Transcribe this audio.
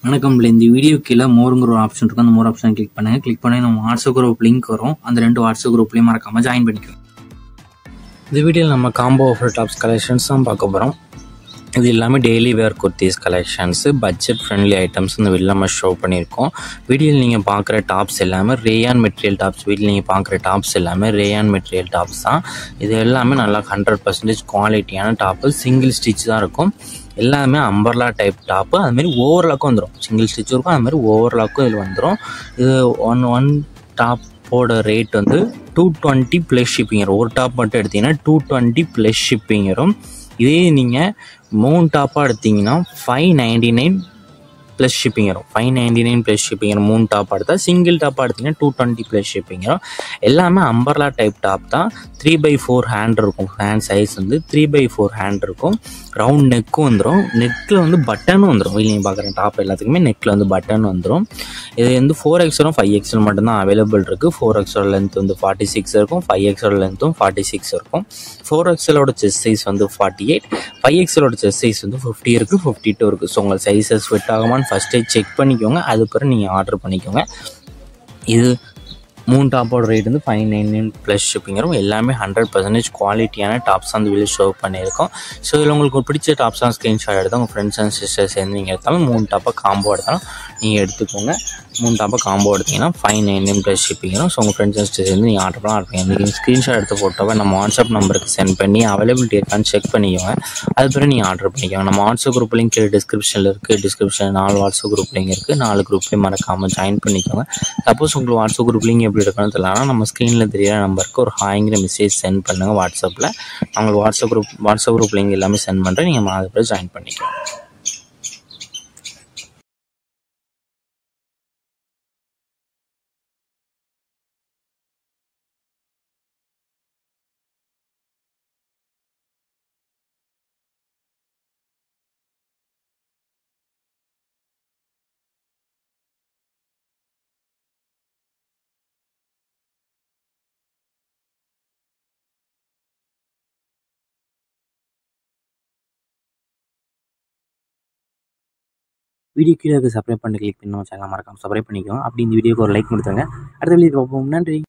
வணக்கம். இந்த வீடியோ கீழே மோருங்கிற ஒரு ஆப்ஷன் இருக்கும். அந்த மோர் ஆப்ஷன் கிளிக் பண்ணுங்க. கிளிக் பண்ணி நம்ம வாட்ஸ்அப் குரூப் லிங்க் வரும். அந்த 2 வாட்ஸ்அப் குரூப்லையும் மறக்காம ஜாயின் பண்ணிக்கோங்க. இந்த வீடியோவில் நம்ம காம்போ ஆஃபர் டாப்ஸ் கலெக்ஷன்ஸ் தான் பார்க்க போகிறோம். இது எல்லாமே டெய்லி வேர் kurtis collections, budget friendly items இந்த வீடியோ நம்ம ஷோ பண்ணியிருக்கோம். வீடியோவில் நீங்கள் பார்க்குற டாப்ஸ் எல்லாமே ரேயான் மெட்டீரியல் டாப்ஸ். வீட்டில் நீங்கள் பார்க்குற டாப்ஸ் எல்லாமே ரேயான் மெட்டீரியல் டாப்ஸ் தான். இது எல்லாமே நல்லா 100% குவாலிட்டியான டாப்பு. சிங்கிள் ஸ்டிச் தான் இருக்கும். எல்லாமே அம்பர்லா டைப் டாப்பு. அதுமாரி ஓவர்லாக்கும் வந்துடும். சிங்கிள் ஸ்டிச்சும் இருக்கும், அதுமாதிரி ஓவர்லாக்கும் இதில் வந்துடும். இது ஒன் டாப்போட ரேட் வந்து 220 ப்ளஸ் ஷிப்பிங் வரும். ஒரு டாப் மட்டும் எடுத்திங்கன்னா 220 ப்ளஸ் ஷிப்பிங் வரும். இதே நீங்கள் 3 டாப்பாக எடுத்திங்கன்னா 599 ப்ளஸ் ஷிப்பிங் வரும். 599 ப்ளஸ் ஷிப்பிங் வரும். 3 டாப் எடுத்தால். சிங்கிள் டாப்பாக எடுத்திங்கன்னா 220 ப்ளஸ் ஷிப்பிங் வரும். எல்லாமே அம்பர்லா டைப் டாப் தான். 3/4 ஹேண்ட் இருக்கும். ஹேண்ட் சைஸ் வந்து 3/4 ஹேண்ட் இருக்கும். ரவுண்ட் நெக்கும் வந்துடும். நெக்கில் வந்து பட்டனும் வந்துடும். நீங்கள் பார்க்குற டாப் எல்லாத்துக்குமே நெக்கில் வந்து பட்டன் வந்துடும். இது வந்து 4XL 5XL மட்டும்தான் அவைலபிள் இருக்குது. 4XL லென்த் வந்து 46 இருக்கும். 5XL லென்த்தும் 46 இருக்கும். 4XLோட செஸ்ட் சைஸ் வந்து 48. 5XLோட செஸ்ட் சைஸ் வந்து 50 இருக்குது, 52 இருக்குது. ஸோ உங்கள் சைஸஸ் ஃபிட் ஆகுமான்னு ஃபஸ்ட்டே செக் பண்ணிக்கோங்க. அதுக்கப்புறம் நீங்கள் ஆர்டர் பண்ணிக்கோங்க. இது 3 டாப்போட ரேட் வந்து 599 ப்ளஸ் ஷிப்பிங் வரும். எல்லாமே 100% குவாலிட்டியான டாப்ஸ் அந்த வீடியோ ஷோ பண்ணியிருக்கோம். ஸோ இதில் உங்களுக்கு பிடிச்ச டாப்ஸ்லாம் ஸ்க்ரீன்ஷாட் எடுத்து உங்கள் ஃப்ரெண்ட்ஸ் அண்ட் சிஸ்டர்ஸ் சேர்ந்து நீங்கள் எடுத்தாலும் 3 டாப்பாக காம்போ எடுத்தாலும் நீங்கள் எடுத்துக்கோங்க. 3 டாப்பாக காம்போ எடுத்திங்கன்னா 599 ப்ளஸ் ஷிப்பிங் வரும். ஸோ உங்கள் ஃப்ரெண்ட்ஸ் அண்ட் சிஸ்டர்ஸ் சேர்ந்து நீங்கள் ஆர்டர் பண்ணலாம். நீங்கள் ஸ்க்ரீன்ஷாட் எடுத்த ஃபோட்டோவை நம்ம வாட்ஸ்அப் நம்பருக்கு சென்ட் பண்ணி அவைலபிலிட்டி இருக்கான்னு செக் பண்ணிக்கோங்க. அதுக்கப்புறம் நீங்கள் ஆர்டர் பண்ணிக்கோங்க. நம்ம வாட்ஸ்அப் குரூப் லிங்க் டிஸ்கிரிப்ஷனில் இருக்குது. டிஸ்கிரிப்ஷனில் 4 வாட்ஸ்அப் குரூப் லிங்க் இருக்குது. 4 குரூப்லேயும் மறக்காமல் ஜாயின் பண்ணிக்கோங்க. சப்போஸ் உங்களுக்கு வாட்ஸ்அப் குரூப் லிங்க் எப்படி எடுக்கணும்னு தெரியலனா நம்ம ஸ்க்ரீனில் தெரியிற நம்பருக்கு ஒரு ஹாய்ங்கிற மெசேஜ் சென்ட் பண்ணுங்கள். வாட்ஸ்அப்பில் உங்களுக்கு வாட்ஸ்அப் குரூப் லிங்க் எல்லாமே சென்ட் பண்ணுறேன். நீங்கள் அதுக்கப்புறம் ஜாயின் பண்ணிக்கோங்க. வீடியோ கீழே சப்ஸ்கிரைப் பண்ணி கிளிக் பண்ணி சேனல் மறக்காம சப்ஸ்கிரைப் பண்ணிக்கோங்க. அப்படி இந்த வீடியோக்கு ஒரு லைக் கொடுத்துருங்க. அடுத்த வீடியோ பார்ப்போம். நன்றி.